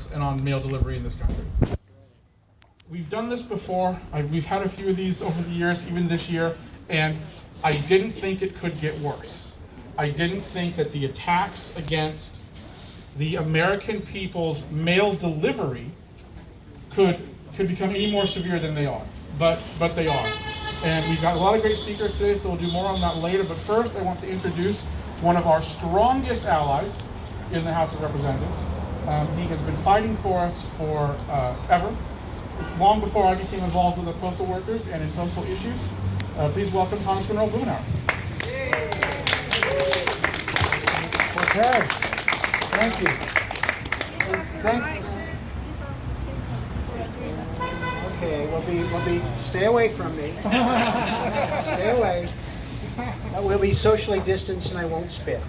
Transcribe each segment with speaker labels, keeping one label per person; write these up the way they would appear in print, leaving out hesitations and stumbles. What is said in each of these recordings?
Speaker 1: mailbox and on mail delivery in this country. We've done this before. We've had a few of these over the years, even this year, and I didn't think it could get worse. I didn't think that the attacks against the American people's mail delivery could become any more severe than they are, but they are. And we've got a lot of great speakers today, so we'll do more on that later. But first, I want to introduce one of our strongest allies in the House of Representatives. He has been fighting for us for ever, long before I became involved with the postal workers and in postal issues. Please welcome Congressman Earl Blumenauer.
Speaker 2: Okay. Thank you. Okay, we'll be. Stay away from me. Stay away. We'll be socially distanced, and I won't spit.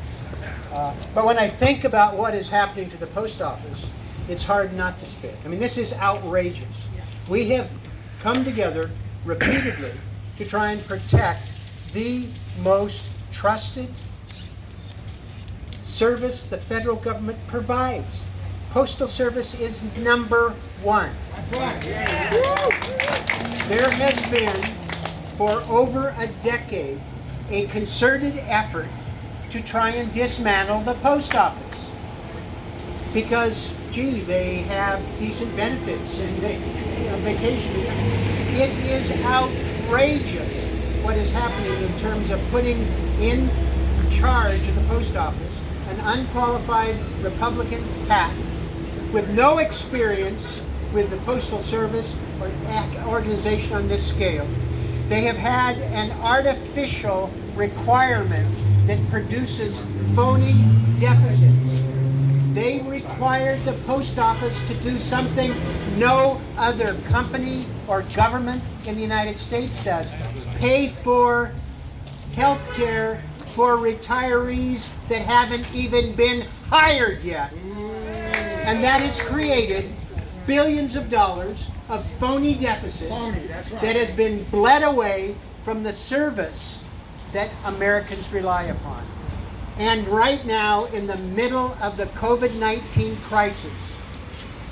Speaker 2: But when I think about what is happening to the post office, it's hard not to spit. I mean, this is outrageous. We have come together repeatedly to try and protect the most trusted service the federal government provides. Postal service is number one.
Speaker 3: That's right.
Speaker 2: There has been, for over a decade, a concerted effort to try and dismantle the post office. Because, gee, they have decent benefits and vacation. It is outrageous what is happening in terms of putting in charge of the post office an unqualified Republican hack with no experience with the Postal Service or organization on this scale. They have had an artificial requirement that produces phony deficits. They required the post office to do something no other company or government in the United States does. Pay for health care for retirees that haven't even been hired yet. And that has created billions of dollars of phony deficits that has been bled away from the service that Americans rely upon. And right now, in the middle of the COVID-19 crisis,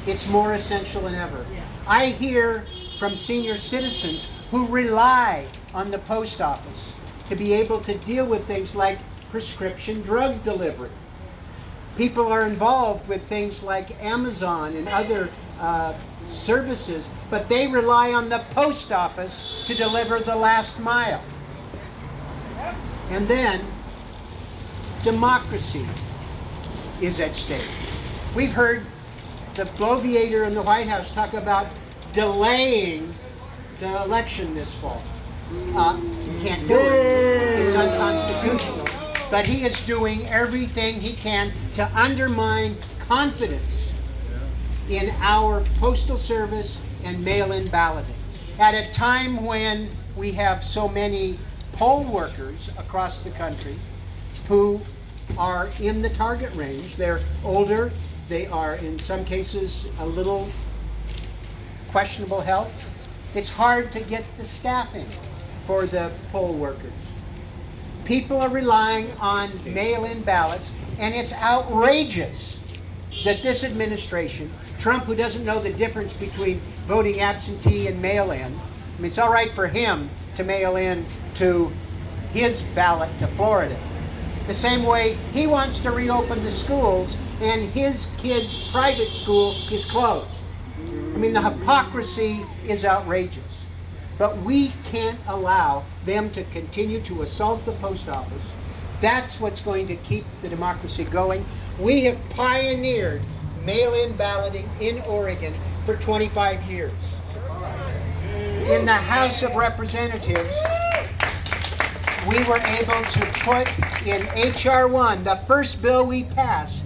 Speaker 2: it's more essential than ever. I hear from senior citizens who rely on the post office to be able to deal with things like prescription drug delivery. People are involved with things like Amazon and other services, but they rely on the post office to deliver the last mile. And then, democracy is at stake. We've heard the bloviator in the White House talk about delaying the election this fall. You can't do it. It's unconstitutional. But he is doing everything he can to undermine confidence in our postal service and mail-in balloting. At a time when we have so many poll workers across the country who are in the target range. They're older. They are, in some cases, a little questionable health. It's hard to get the staffing for the poll workers. People are relying on mail-in ballots, and it's outrageous that this administration, Trump, who doesn't know the difference between voting absentee and mail-in, I mean, it's all right for him to mail in to his ballot to Florida. The same way he wants to reopen the schools and his kid's private school is closed. I mean, the hypocrisy is outrageous. But we can't allow them to continue to assault the post office. That's what's going to keep the democracy going. We have pioneered mail-in balloting in Oregon for 25 years. In the House of Representatives, we were able to put in H.R. 1, the first bill we passed,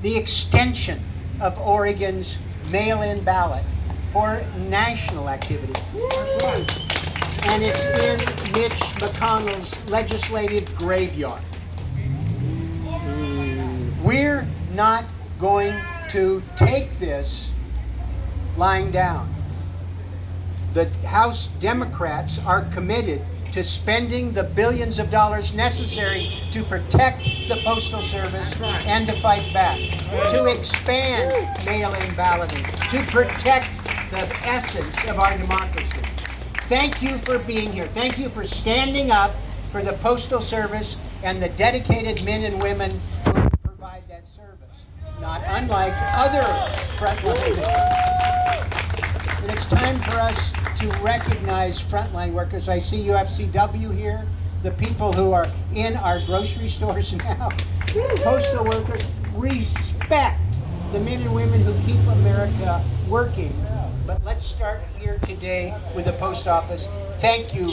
Speaker 2: the extension of Oregon's mail-in ballot for national activity. And it's in Mitch McConnell's legislative graveyard. We're not going to take this lying down. The House Democrats are committed to spending the billions of dollars necessary to protect the Postal Service and to fight back, to expand mail-in balloting, to protect the essence of our democracy. Thank you for being here. Thank you for standing up for the Postal Service and the dedicated men and women who provide that service, not unlike other frontline workers. And it's time for us to recognize frontline workers. I see UFCW here, the people who are in our grocery stores now. Postal workers, respect the men and women who keep America working. But let's start here today with the post office. Thank you.